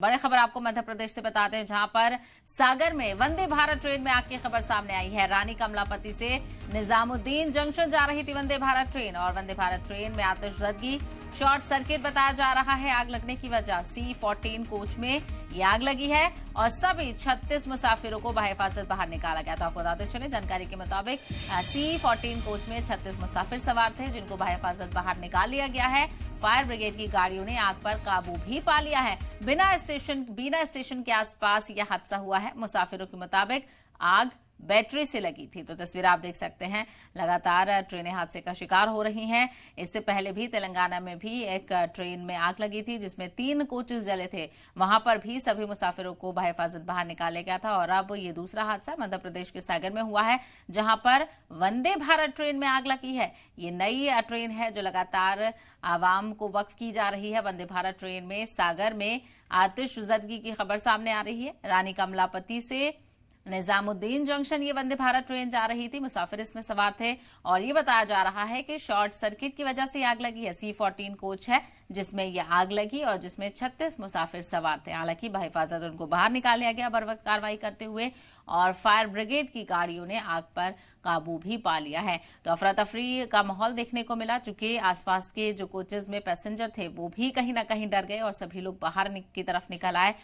बड़ी खबर आपको मध्य प्रदेश से बताते हैं, जहां पर सागर में वंदे भारत ट्रेन में आग की खबर सामने आई है। रानी कमलापति से निजामुद्दीन जंक्शन जा रही थी वंदे भारत ट्रेन और वंदे भारत ट्रेन में आतिशबाजी शॉर्ट सर्किट बताया जा रहा है। आग लगने की वजह C14 कोच में ये आग लगी है और सभी 36 मुसाफिरों को बहिफाजत बाहर निकाला गया। तो आपको बताते चले, जानकारी के मुताबिक C14 कोच में 36 मुसाफिर सवार थे, जिनको बहिफाजत बाहर निकाल लिया गया है। फायर ब्रिगेड की गाड़ियों ने आग पर काबू भी पा लिया है। बिना स्टेशन के आसपास यह हादसा हुआ है। मुसाफिरों के मुताबिक आग बैटरी से लगी थी। तो तस्वीर आप देख सकते हैं, लगातार ट्रेनें हादसे का शिकार हो रही हैं। इससे पहले भी तेलंगाना में भी एक ट्रेन में आग लगी थी, जिसमें 3 कोचेस जले थे। वहां पर भी सभी मुसाफिरों को बहिफाजत बाहर निकाला गया था। और अब ये दूसरा हादसा मध्य प्रदेश के सागर में हुआ है, जहां पर वंदे भारत ट्रेन में आग लगी है। ये नई ट्रेन है जो लगातार आवाम को वक्फ की जा रही है। वंदे भारत ट्रेन में सागर में आतिशबाजी की खबर सामने आ रही है। रानी कमलापति से निजामुद्दीन जंक्शन ये वंदे भारत ट्रेन जा रही थी। मुसाफिर इसमें सवार थे और ये बताया जा रहा है कि शॉर्ट सर्किट की वजह से आग लगी है। C14 कोच है जिसमें यह आग लगी और जिसमें 36 मुसाफिर सवार थे। हालांकि बहिफाजत उनको बाहर निकाल लिया गया बर वक्त कार्रवाई करते हुए, और फायर ब्रिगेड की गाड़ियों ने आग पर काबू भी पा लिया है। तो अफरा तफरी का माहौल देखने को मिला, चूंकि आसपास के जो कोचेज में पैसेंजर थे वो भी कहीं ना कहीं डर गए और सभी लोग बाहर की तरफ निकल आए।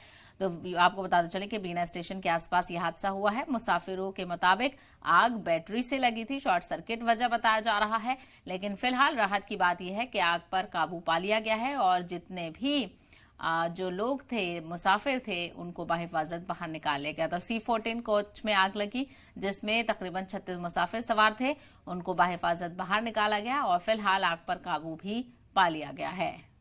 तो आपको बताते चले कि बीना स्टेशन के आसपास यह हादसा हुआ है। मुसाफिरों के मुताबिक आग बैटरी से लगी थी, शॉर्ट सर्किट वजह बताया जा रहा है। लेकिन फिलहाल राहत की बात यह है कि आग पर काबू पा लिया गया है और जितने भी जो लोग थे, मुसाफिर थे, उनको बहिफाजत बाहर निकाल लिया गया। तो C14 कोच में आग लगी, जिसमें तकरीबन 36 मुसाफिर सवार थे, उनको बहिफाजत बाहर निकाला गया और फिलहाल आग पर काबू भी पा लिया गया है।